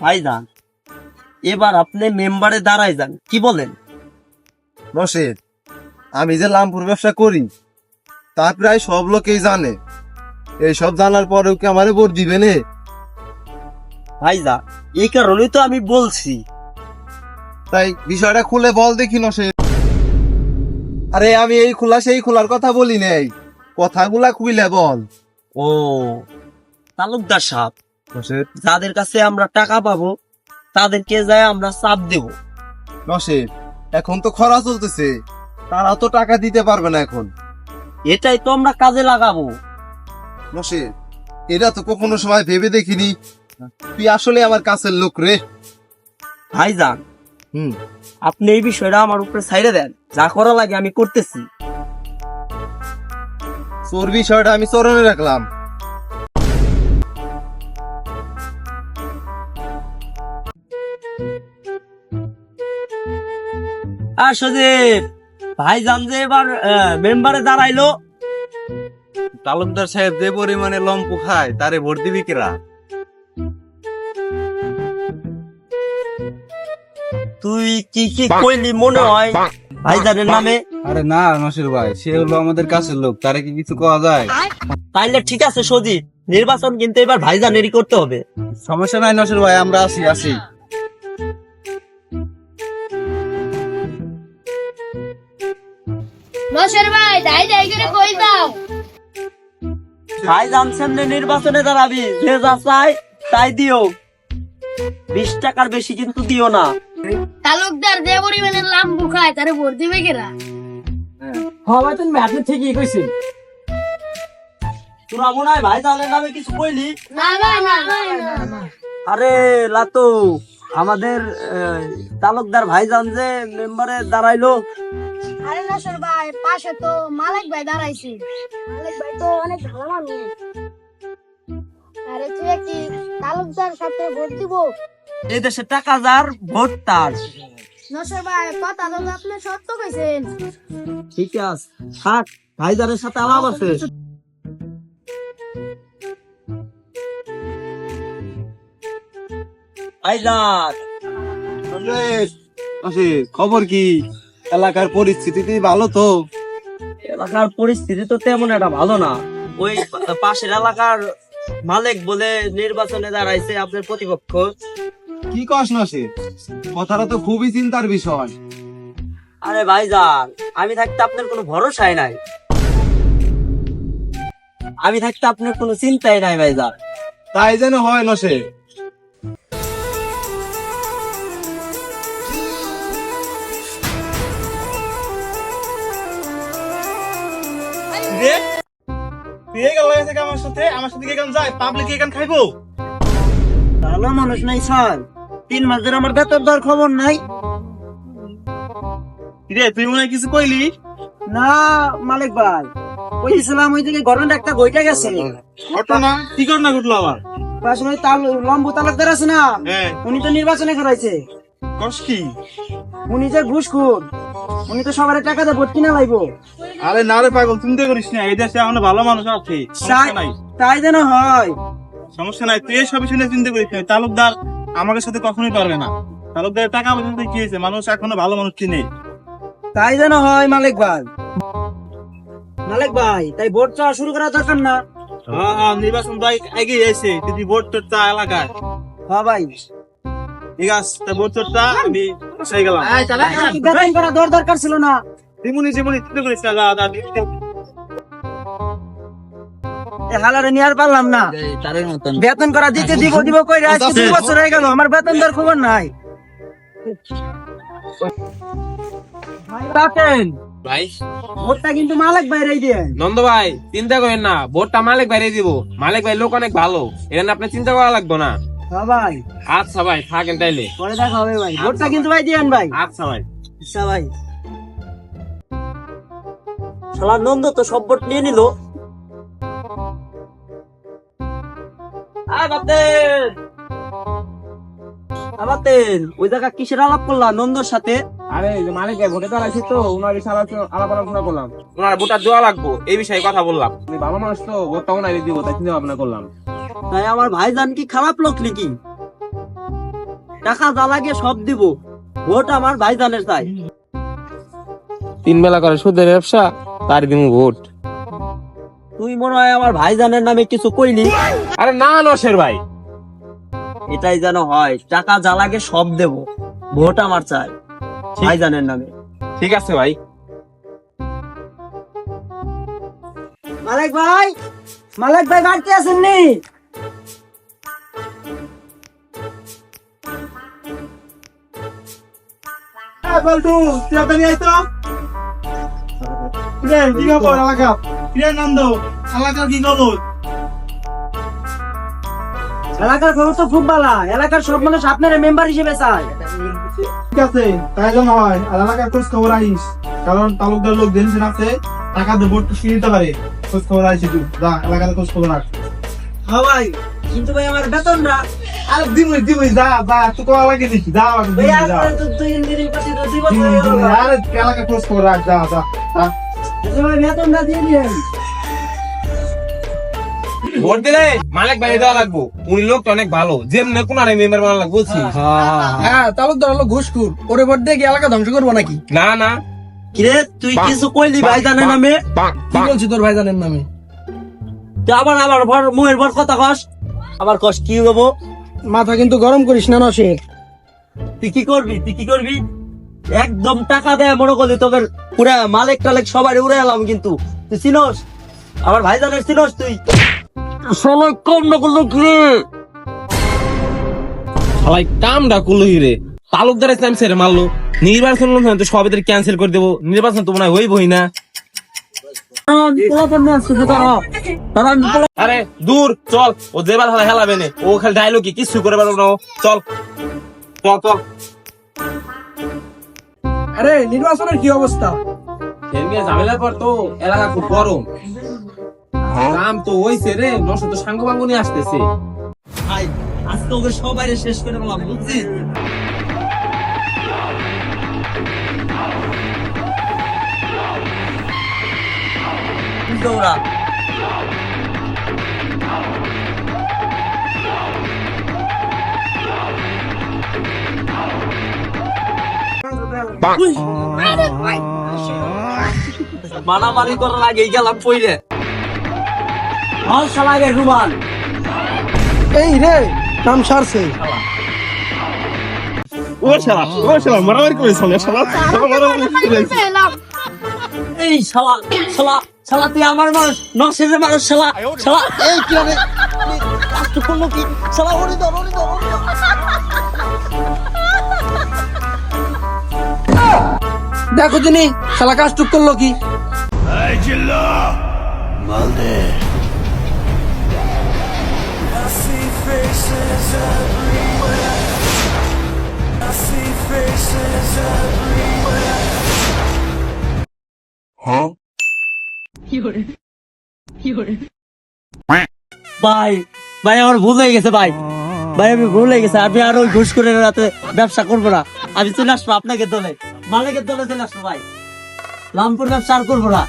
ভাইজান, এবার আপনি মেম্বারে দাঁড়ায় যান, কি বলেন? রশেদ, আমি যে লামপুর ব্যবসা করি তা প্রায় সব লোকেই জানে। এইসব জানার পরেও কি আমারে ভোট দিবে নে? ভাইজান, এই কারণেই তো আমি বলছি। তাই বিষয়টা খুলে বল দেখি রশেদ। আরে আমি এই খোলা সেই খোলার কথা বলি নাই, কথাগুলা খুলে বল। ও তালুকদার সাহেব, রশেদ, যাদের কাছে আমরা টাকা পাবো তাদেরকে যায় আমরা চাপ দেব। রশেদ, এখন তো খরা চলতেছে, তারা তো টাকা দিতে পারবে না এখন। এটাই তো আমরা কাজে লাগাবো। রশেদ, এটা তো কখনো সময় ভেবে দেখিনি। তুই আসলে আমার কাছের লোক রে। ভাইজান, হুম, আপনি এই বিষয়টা আমার উপরে ছাইড়ে দেন, যা করা লাগে আমি করতেছি। তোর বিষয়টা আমি চরণে রাখলাম। আর সজীব ভাইজান যে এবার মেম্বারে দাঁড়াইলো, তালুকদার সাহেব যে পরিমাণে লম্পু খায় তারে ভোট দিবি কিরা? তুই কি কি কইলি মনে হয় ভাইজানের নামে? আরে না নসির ভাই, সে হলো আমাদের কাছের লোক, তারে কি কিছু কওয়া যায়? তাইলে ঠিক আছে সজীব, নির্বাচন কিন্তু এবার ভাইজানেরই করতে হবে। সমস্যা নাই নসির ভাই, আমরা আছি। নসর ভাই দাই দাই করে কই দাও। ভাইজান সামনে নির্বাচনে দাঁড়াবি, যে যা চাই তাই দিও, 20 টাকার বেশি কিন্তু দিও না। তালুকদার যে পরিমাণের লাম্বু খায় তারে ভোট দিবে কেরা? হবে তুমি আপনি ঠিকই কইছেন। তোরা মনে হয় ভাইজানের নামে কিছু কইলি? না ভাই না ভাই না। আরে লাতু, আমাদের তালুকদার ভাইজান যে মেম্বারে দাঁড়াইলো। আরে নসর ভাই, পাশে তো মালিক ভাই দাঁড়াইছে। মালিক ভাই তো অনেক ভালো মানুষ। আরে তুই কি তালুকদার সাথে ভোট দিব? এই দেশে টাকা যার ভোট তার। নসর ভাই কথা তো আপনি সত্য কইছেন। ঠিক আছে, থাক, ভাইজানের সাথে আলাপ আছে। ভাইজান, রশেদ, খবর কি? এলাকার পরিস্থিতি ভালো তো? এলাকার পরিস্থিতি তো তেমন একটা ভালো না। ওই পাশের এলাকার মালিক বলে নির্বাচনে দাঁড়াইছে আপনার প্রতিপক্ষ। কি কস রশেদ? কথাটা তো খুবই চিন্তার বিষয়। আরে ভাইজান, আমি থাকতে আপনার কোনো ভরসাই নাই, আমি থাকতে আপনার কোনো চিন্তাই নাই ভাইজান। তাই যেন হয় রশেদ। ভালো মানুষ নাই স্যার, 3 মাস ধরে আমার বেতন দেওয়ার খবর নাই। তুই মনে হয় কিছু কইলি? না মালিক ভাই, বলছিলাম ওই দিকে ঘটনা একটা বইটা গেছে। ঘটনা কি ঘটনা ঘটলো আবার? পাশে ওই লম্বু তালুকদার আছে না, হ্যাঁ, উনি তো নির্বাচনে খেলাইছে। কস কি? উনি যে ঘুষখোর, উনি তো সবার টাকা দিয়ে ভোট কিনা লাইবো। আরে না রে পাগল, চিন্তা করিস না, এই দেশে এখন ভালো মানুষ আছে, সমস্যা নাই। তাই যেন হয়। সমস্যা নাই, তুই এসব বিষয় নিয়ে চিন্তা করিস না। তালুকদার আমাদের সাথে কখনোই পারবে না। তালুকদারের টাকা পর্যন্ত কি হয়েছে, মানুষ এখনো ভালো মানুষ চিনে। তাই যেন হয় মালিক ভাই। মালিক ভাই, তাই ভোট চাওয়া শুরু করা দরকার না? হ্যাঁ, নির্বাচন ভাই এগিয়ে এসে তুই ভোট তোর চা এলাকায়। হ্যাঁ ভাই, ঠিক আছে, তা ভোট তোর চা আমি সেই গেলাম। বেতন করা দরকার ছিল না। জীবনী চিন্তা করিস না, হালারে নিয়ে আর পারলাম না, বেতন করা দিতে দিব কই আজকে 2 বছর হয়ে গেল, আমার বেতন দেওয়ার খবর নাই। ভাই ভোটটা কিন্তু মালিক ভাইরে দিয়ে। নন্দ ভাই, চিন্তা করেন না, ভোটটা মালিক ভাইরে দিব। মালিক ভাই লোক অনেক ভালো, এটা আপনি চিন্তা করা লাগবে না। হ্যাঁ ভাই, আচ্ছা ভাই, থাকেন তাইলে। পরে দেখা হবে ভাই, ভোটটা কিন্তু ভাই দিয়েন ভাই। আচ্ছা ভাই। আচ্ছা ভাই। শালা নন্দ তো সব ভোট নিয়ে নিল। ওই জায়গা কিসের আলাপ করলাম নন্দর সাথে? আরে মালিক ভাই ভোটে দাঁড়াইছি তো, ওনার আলাপ আলোচনা করলাম। ওনার ভোটটা দেওয়া লাগবো এই বিষয়ে কথা বললাম। উনি ভালো মানুষ তো, ভোটটা ওনারই দিব, তাই চিন্তা ভাবনা করলাম। তাই আমার ভাইজান কি খারাপ লোক নাকি? টাকা যা লাগে সব দিব, ভোট আমার ভাইজানের চাই। 3 বেলা করে সুদের ব্যবসা, তার দিমু ভোট। তুই মনে হয় আমার ভাইজানের নামে কিছু কইলি। আরে না নসের ভাই, এটাই যেন হয়, টাকা যা লাগে সব দেব, ভোট আমার চাই ভাইজানের নামে। ঠিক আছে ভাই। মালিক ভাই, মালিক ভাই বাড়তে আছেন নি? বলটু তাড়াতাড়ি আয় তো। কিরে কি খবর এলাকা? কিরে নন্দ, এলাকার কি খবর? এলাকার খবর তো খুব ভালো, এলাকার সব মানুষ আপনার মেম্বার হিসেবে চায়। ঠিক আছে, তাই যেন হয়। আর এলাকার খোঁজ খবর আইস, কারণ তালুকদার লোক জেনছেন আছে, টাকা দিয়ে ভোট কিনে নিতে পারে। খোঁজ খবর আইস একটু, যা এলাকার খোঁজ খবর রাখ। হ্যাঁ ভাই, কিন্তু ভাই আমার বেতনটা আরে দিবই যা যা, একটু করা লাগে দেখি, যা ভাই আর তো 2 দিনের পাশে তো জীবন হয়ে গেল। আরে এলাকার খোঁজ খবর রাখ, যা যা যা। ভাই বেতনটা দিয়ে দিন। ভোট দিলে মালিক ভাই দেওয়া লাগবো, উনি লোকটা অনেক ভালো, যেমনি কোন আরে মেম্বার বানানো লাগবো বলছি। হ্যাঁ তালুকদার হলো ঘুষখোর, ওরে ভোট দিয়ে কি এলাকা ধ্বংস করবো নাকি? না না, কিরে তুই কিছু কইলি ভাইজানের নামে? কি বলছি তোর ভাইজানের নামে? তুই আবার ভর মুহের ভর কথা কস, আবার কস কি হবো? মাথা কিন্তু গরম করিস না নসের। তুই কি করবি? একদম টাকা দেয় মনে করলি তোদের পুরা মালিক টালেক সবাই উড়ে এলাম, কিন্তু তুই চিনস আমার ভাইজানের, চিনস তুই? আসলে কম না করলো কি সবাই কামটা করলো হিরে, তালুকদার ইসলাম ছেড়ে মারলো, নির্বাচন তো সবাই ক্যান্সেল করে দেবো, নির্বাচন তো মনে হয় হইবই না। আরে দূর চল, ও যেবার হলে হেলাবে না, ও খালি ডাইলগ কি কিছু করে পারবো না ও। চল চল চল। আরে নির্বাচনের কি অবস্থা? এমনি ঝামেলার পর তো এলাকা খুব গরম, কাম তো হইছে রে, নষ্ট তো সাঙ্গ ভাঙ্গ নিয়ে আসতেছে। ভাই আজকে ওকে সবাই শেষ করে বললাম, বুঝছিস? দৌড়া মারামারি করার আগে গেলাম পইলে হল শালাগে রুমান। এই রে কাম সারছে। ও শালা মারামারি করে চলে, শালা এই শালা তুই আমার মানুষ, নকশের মানুষ, শালা এই কি হবে? কষ্ট করলো কি শালা? ওরে ধর। দেখো যিনি শালা কাজ টুক করলো কি? ভাই আমার ভুল হয়ে গেছে ভাই, আমি ভুল হয়ে গেছে। আমি আর ওই ঘুষ করে রাতে ব্যবসা করবো না, আমি চলে আসবো আপনাকে দলে, মালিকের দলে চলে আসবো ভাই, লামপুর ব্যবসা আর করবো না।